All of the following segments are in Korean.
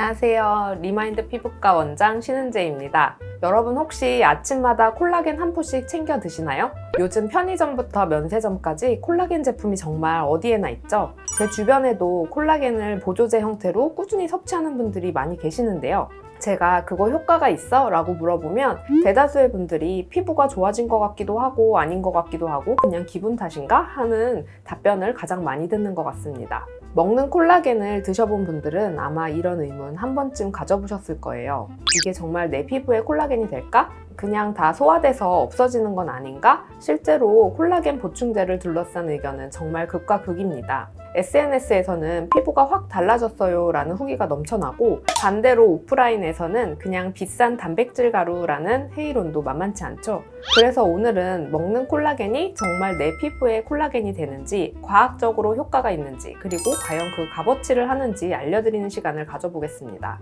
안녕하세요. 리마인드 피부과 원장 신은재입니다. 여러분 혹시 아침마다 콜라겐 한 포씩 챙겨 드시나요? 요즘 편의점부터 면세점까지 콜라겐 제품이 정말 어디에나 있죠? 제 주변에도 콜라겐을 보조제 형태로 꾸준히 섭취하는 분들이 많이 계시는데요. 제가 그거 효과가 있어? 라고 물어보면 대다수의 분들이 피부가 좋아진 것 같기도 하고 아닌 것 같기도 하고 그냥 기분 탓인가? 하는 답변을 가장 많이 듣는 것 같습니다. 먹는 콜라겐을 드셔본 분들은 아마 이런 의문 한 번쯤 가져보셨을 거예요. 이게 정말 내 피부에 콜라겐이 될까? 그냥 다 소화돼서 없어지는 건 아닌가? 실제로 콜라겐 보충제를 둘러싼 의견은 정말 극과 극입니다. SNS에서는 피부가 확 달라졌어요 라는 후기가 넘쳐나고 반대로 오프라인에서는 그냥 비싼 단백질 가루라는 회의론도 만만치 않죠. 그래서 오늘은 먹는 콜라겐이 정말 내 피부에 콜라겐이 되는지, 과학적으로 효과가 있는지, 그리고 과연 그 값어치를 하는지 알려드리는 시간을 가져보겠습니다.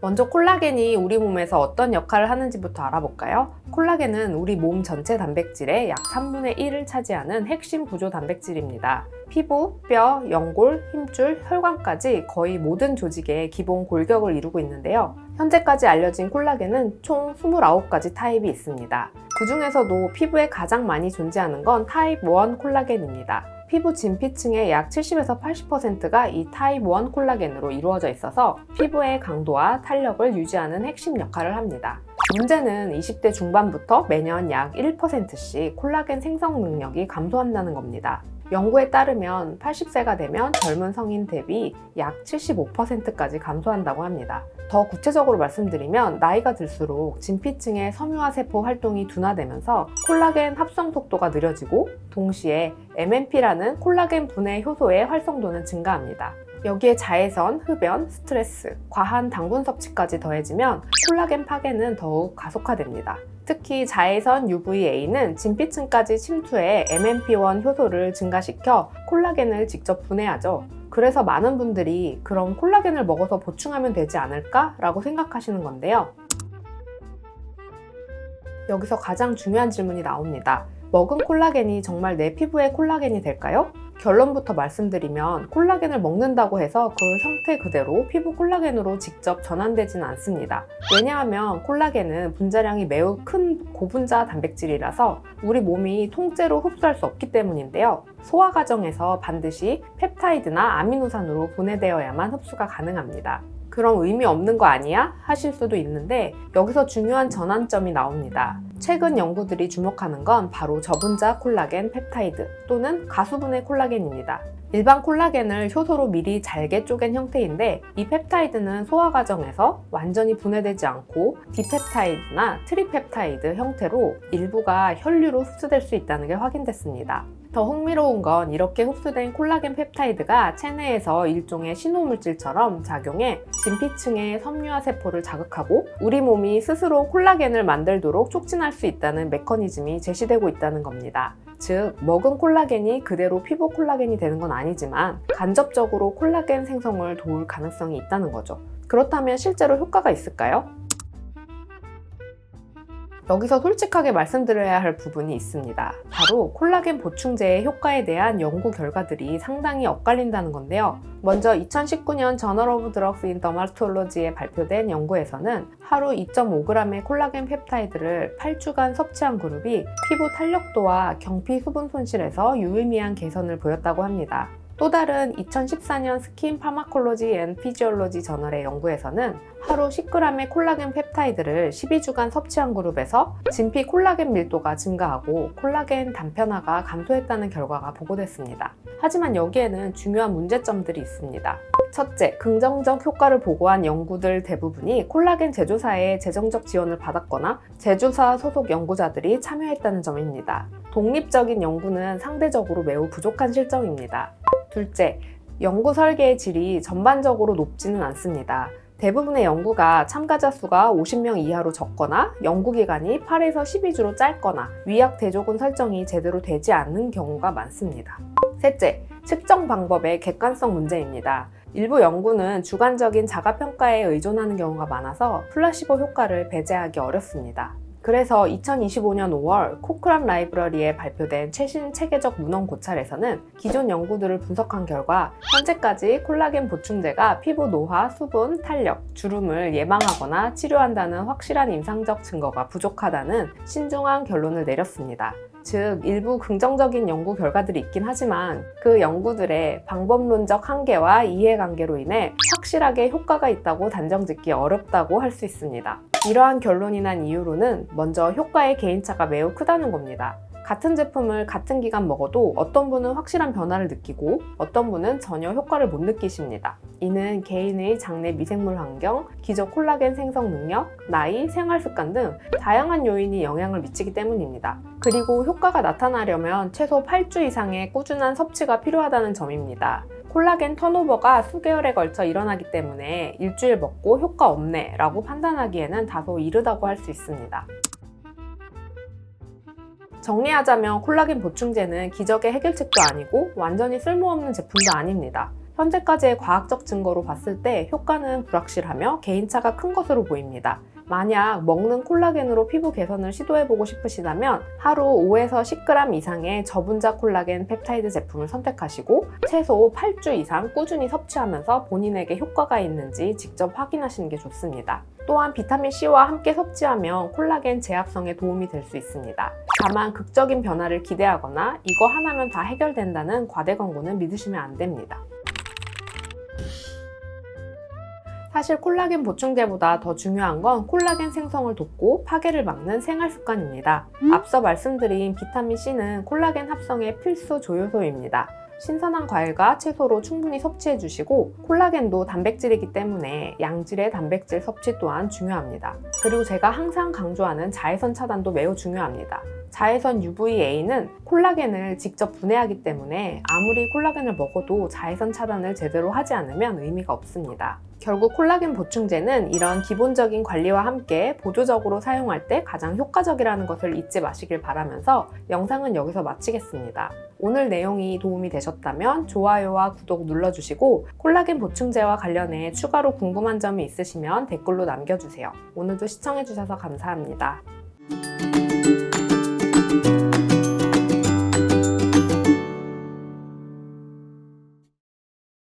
먼저 콜라겐이 우리 몸에서 어떤 역할을 하는지부터 알아볼까요? 콜라겐은 우리 몸 전체 단백질의 약 3분의 1을 차지하는 핵심 구조 단백질입니다. 피부, 뼈, 연골, 힘줄, 혈관까지 거의 모든 조직의 기본 골격을 이루고 있는데요. 현재까지 알려진 콜라겐은 총 29가지 타입이 있습니다. 그 중에서도 피부에 가장 많이 존재하는 건 타입 1 콜라겐입니다. 피부 진피층의 약 70에서 80%가 이 타입 1 콜라겐으로 이루어져 있어서 피부의 강도와 탄력을 유지하는 핵심 역할을 합니다. 문제는 20대 중반부터 매년 약 1%씩 콜라겐 생성 능력이 감소한다는 겁니다. 연구에 따르면 80세가 되면 젊은 성인 대비 약 75%까지 감소한다고 합니다. 더 구체적으로 말씀드리면 나이가 들수록 진피층의 섬유화세포 활동이 둔화되면서 콜라겐 합성 속도가 느려지고 동시에 MMP라는 콜라겐 분해 효소의 활성도는 증가합니다. 여기에 자외선, 흡연, 스트레스, 과한 당분 섭취까지 더해지면 콜라겐 파괴는 더욱 가속화됩니다. 특히 자외선 UVA는 진피층까지 침투해 MMP1 효소를 증가시켜 콜라겐을 직접 분해하죠. 그래서 많은 분들이 그럼 콜라겐을 먹어서 보충하면 되지 않을까? 라고 생각하시는 건데요. 여기서 가장 중요한 질문이 나옵니다. 먹은 콜라겐이 정말 내 피부에 콜라겐이 될까요? 결론부터 말씀드리면 콜라겐을 먹는다고 해서 그 형태 그대로 피부 콜라겐으로 직접 전환되지는 않습니다. 왜냐하면 콜라겐은 분자량이 매우 큰 고분자 단백질이라서 우리 몸이 통째로 흡수할 수 없기 때문인데요. 소화 과정에서 반드시 펩타이드나 아미노산으로 분해되어야만 흡수가 가능합니다. 그럼 의미 없는 거 아니야? 하실 수도 있는데 여기서 중요한 전환점이 나옵니다. 최근 연구들이 주목하는 건 바로 저분자 콜라겐 펩타이드 또는 가수분해 콜라겐입니다. 일반 콜라겐을 효소로 미리 잘게 쪼갠 형태인데 이 펩타이드는 소화 과정에서 완전히 분해되지 않고 디펩타이드나 트리펩타이드 형태로 일부가 혈류로 흡수될 수 있다는 게 확인됐습니다. 더 흥미로운 건 이렇게 흡수된 콜라겐 펩타이드가 체내에서 일종의 신호물질처럼 작용해 진피층의 섬유화 세포를 자극하고 우리 몸이 스스로 콜라겐을 만들도록 촉진할 수 있다는 메커니즘이 제시되고 있다는 겁니다. 즉, 먹은 콜라겐이 그대로 피부 콜라겐이 되는 건 아니지만 간접적으로 콜라겐 생성을 도울 가능성이 있다는 거죠. 그렇다면 실제로 효과가 있을까요? 여기서 솔직하게 말씀드려야 할 부분이 있습니다. 바로 콜라겐 보충제의 효과에 대한 연구 결과들이 상당히 엇갈린다는 건데요. 먼저 2019년 저널 오브 드럭스 인 더마토로지에 발표된 연구에서는 하루 2.5g의 콜라겐 펩타이드를 8주간 섭취한 그룹이 피부 탄력도와 경피 수분 손실에서 유의미한 개선을 보였다고 합니다. 또 다른 2014년 스킨 파마콜로지 앤 피지올로지 저널의 연구에서는 하루 10g의 콜라겐 펩타이드를 12주간 섭취한 그룹에서 진피 콜라겐 밀도가 증가하고 콜라겐 단편화가 감소했다는 결과가 보고됐습니다. 하지만 여기에는 중요한 문제점들이 있습니다. 첫째, 긍정적 효과를 보고한 연구들 대부분이 콜라겐 제조사의 재정적 지원을 받았거나 제조사 소속 연구자들이 참여했다는 점입니다. 독립적인 연구는 상대적으로 매우 부족한 실정입니다. 둘째, 연구 설계의 질이 전반적으로 높지는 않습니다. 대부분의 연구가 참가자 수가 50명 이하로 적거나 연구기간이 8에서 12주로 짧거나 위약 대조군 설정이 제대로 되지 않는 경우가 많습니다. 셋째, 측정 방법의 객관성 문제입니다. 일부 연구는 주관적인 자가평가에 의존하는 경우가 많아서 플라시보 효과를 배제하기 어렵습니다. 그래서 2025년 5월 코크란 라이브러리에 발표된 최신 체계적 문헌 고찰에서는 기존 연구들을 분석한 결과 현재까지 콜라겐 보충제가 피부 노화, 수분, 탄력, 주름을 예방하거나 치료한다는 확실한 임상적 증거가 부족하다는 신중한 결론을 내렸습니다. 즉, 일부 긍정적인 연구 결과들이 있긴 하지만 그 연구들의 방법론적 한계와 이해관계로 인해 확실하게 효과가 있다고 단정짓기 어렵다고 할 수 있습니다. 이러한 결론이 난 이유로는 먼저 효과의 개인차가 매우 크다는 겁니다. 같은 제품을 같은 기간 먹어도 어떤 분은 확실한 변화를 느끼고 어떤 분은 전혀 효과를 못 느끼십니다. 이는 개인의 장내 미생물 환경, 기저 콜라겐 생성 능력, 나이, 생활 습관 등 다양한 요인이 영향을 미치기 때문입니다. 그리고 효과가 나타나려면 최소 8주 이상의 꾸준한 섭취가 필요하다는 점입니다. 콜라겐 턴오버가 수개월에 걸쳐 일어나기 때문에 일주일 먹고 효과 없네 라고 판단하기에는 다소 이르다고 할 수 있습니다. 정리하자면 콜라겐 보충제는 기적의 해결책도 아니고 완전히 쓸모없는 제품도 아닙니다. 현재까지의 과학적 증거로 봤을 때 효과는 불확실하며 개인차가 큰 것으로 보입니다. 만약 먹는 콜라겐으로 피부 개선을 시도해보고 싶으시다면 하루 5에서 10g 이상의 저분자 콜라겐 펩타이드 제품을 선택하시고 최소 8주 이상 꾸준히 섭취하면서 본인에게 효과가 있는지 직접 확인하시는 게 좋습니다. 또한 비타민C와 함께 섭취하면 콜라겐 제합성에 도움이 될 수 있습니다. 다만 극적인 변화를 기대하거나 이거 하나면 다 해결된다는 과대 광고는 믿으시면 안 됩니다. 사실 콜라겐 보충제보다 더 중요한 건 콜라겐 생성을 돕고 파괴를 막는 생활 습관입니다. 앞서 말씀드린 비타민C는 콜라겐 합성의 필수 조효소입니다. 신선한 과일과 채소로 충분히 섭취해 주시고 콜라겐도 단백질이기 때문에 양질의 단백질 섭취 또한 중요합니다. 그리고 제가 항상 강조하는 자외선 차단도 매우 중요합니다. 자외선 UVA는 콜라겐을 직접 분해하기 때문에 아무리 콜라겐을 먹어도 자외선 차단을 제대로 하지 않으면 의미가 없습니다. 결국 콜라겐 보충제는 이런 기본적인 관리와 함께 보조적으로 사용할 때 가장 효과적이라는 것을 잊지 마시길 바라면서 영상은 여기서 마치겠습니다. 오늘 내용이 도움이 되셨다면 좋아요와 구독 눌러주시고 콜라겐 보충제와 관련해 추가로 궁금한 점이 있으시면 댓글로 남겨주세요. 오늘도 시청해주셔서 감사합니다.